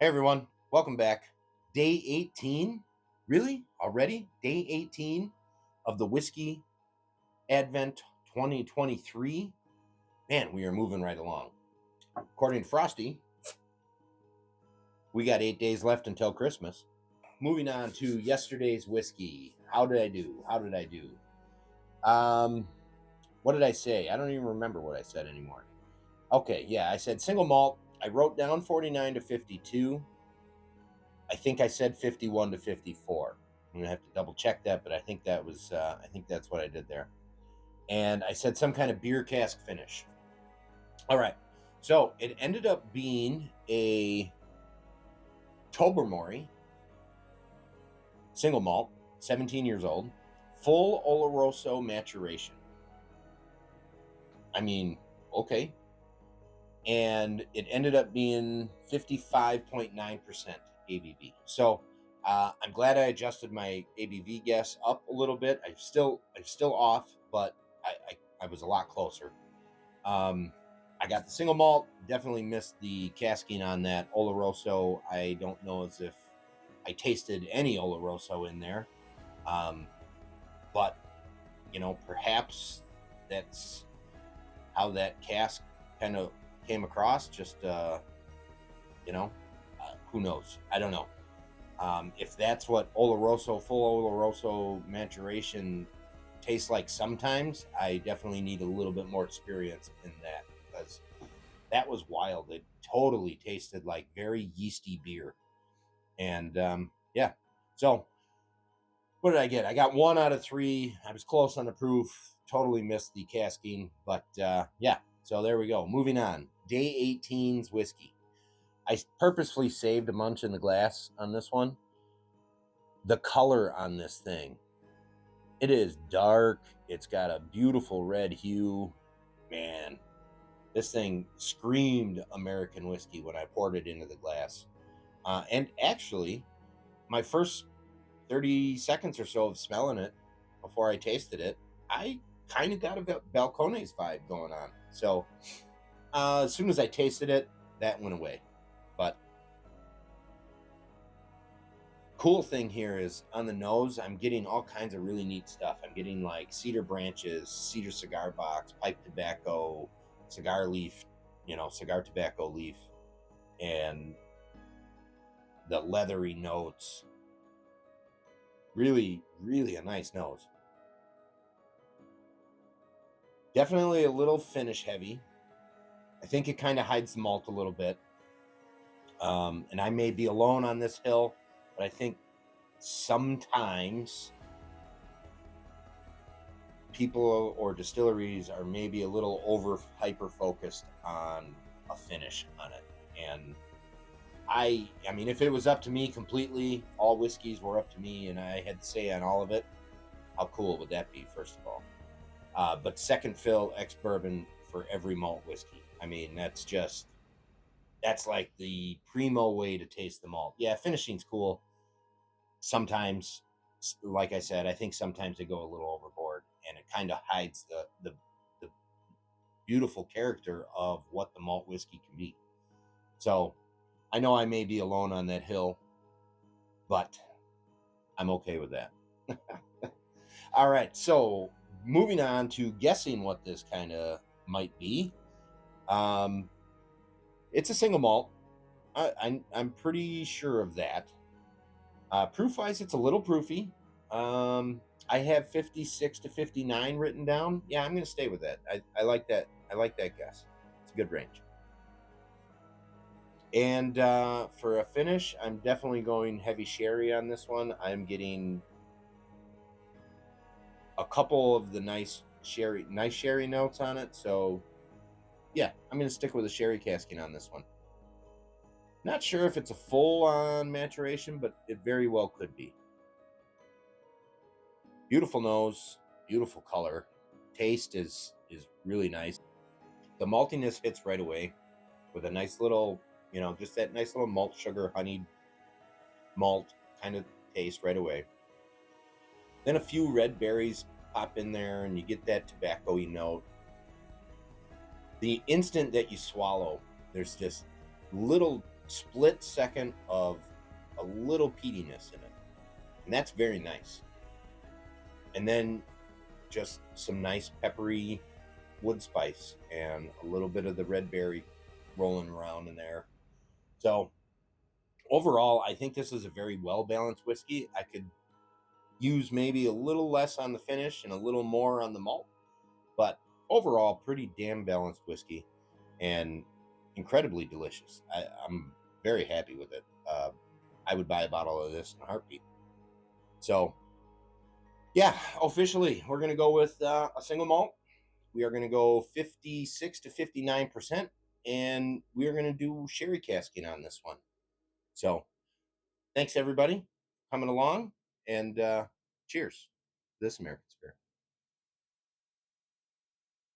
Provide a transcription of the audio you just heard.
Hey everyone, welcome back. Day 18? Really? Already? Day 18 of the Whiskey Advent 2023? Man, we are moving right along. According to Frosty, we got 8 days left until Christmas. Moving on to yesterday's whiskey. How did I do? Um, what did I say? I don't even remember what I said anymore. Okay, yeah, I said single malt. I wrote down 49 to 52. I think I said 51 to 54. I'm gonna have to double check that, but I think I think that's what I did there. And I said some kind of beer cask finish. All right. So it ended up being a Tobermory single malt, 17 years old, full Oloroso maturation. I mean, okay. And it ended up being 55.9% ABV. So I'm glad I adjusted my ABV guess up a little bit. I'm still off, but I was a lot closer. I got the single malt. Definitely missed the casking on that Oloroso. I don't know as if I tasted any Oloroso in there, but perhaps that's how that cask kind of came across. Just who knows? I don't know. If that's what Oloroso, full Oloroso maturation tastes like sometimes, I definitely need a little bit more experience in that because that was wild. It totally tasted like very yeasty beer. And yeah. So what did I get? I got 1 out of 3. I was close on the proof. Totally missed the casking. But yeah. So there we go. Moving on. Day 18's whiskey. I purposefully saved a bunch in the glass on this one. The color on this thing, it is dark. It's got a beautiful red hue. Man, this thing screamed American whiskey when I poured it into the glass. And actually, my first 30 seconds or so of smelling it before I tasted it, I kind of got a Balcones vibe going on. So as soon as I tasted it, that went away. But cool thing here is on the nose, I'm getting all kinds of really neat stuff. I'm getting like cedar branches, cedar cigar box, pipe tobacco, cigar leaf, cigar tobacco leaf, and the leathery notes. Really, really a nice nose. Definitely a little finish heavy. I think it kind of hides the malt a little bit. And I may be alone on this hill, but I think sometimes people or distilleries are maybe a little over hyper focused on a finish on it. And I mean, if it was up to me completely, all whiskeys were up to me and I had to say on all of it, how cool would that be, first of all? But second fill ex bourbon for every malt whiskey. I mean, that's like the primo way to taste the malt. Yeah, finishing's cool. Sometimes, like I said, I think sometimes they go a little overboard and it kind of hides the beautiful character of what the malt whiskey can be. So I know I may be alone on that hill, but I'm okay with that. All right, so moving on to guessing what this kind of might be. It's a single malt. I'm pretty sure of that. Proof wise, it's a little proofy. I have 56 to 59 written down. Yeah, I'm going to stay with that. I like that. I like that guess. It's a good range. And for a finish, I'm definitely going heavy sherry on this one. I'm getting a couple of the nice sherry notes on it. So yeah, I'm going to stick with a sherry casking on this one. Not sure if it's a full on maturation, but it very well could be. Beautiful nose, beautiful color. Taste is really nice. The maltiness hits right away with a nice little, just that nice little malt sugar, honeyed malt kind of taste right away. Then a few red berries pop in there and you get that tobacco-y note. The instant that you swallow, there's just little split second of a little peatiness in it, and that's very nice. And then just some nice peppery wood spice and a little bit of the red berry rolling around in there. So overall, I think this is a very well balanced whiskey. I could use maybe a little less on the finish and a little more on the malt, but overall, pretty damn balanced whiskey and incredibly delicious. I'm very happy with it. I would buy a bottle of this in a heartbeat. So, yeah, officially, we're going to go with a single malt. We are going to go 56 to 59%, and we are going to do sherry casking on this one. So, thanks everybody coming along, and cheers. This American Spirit.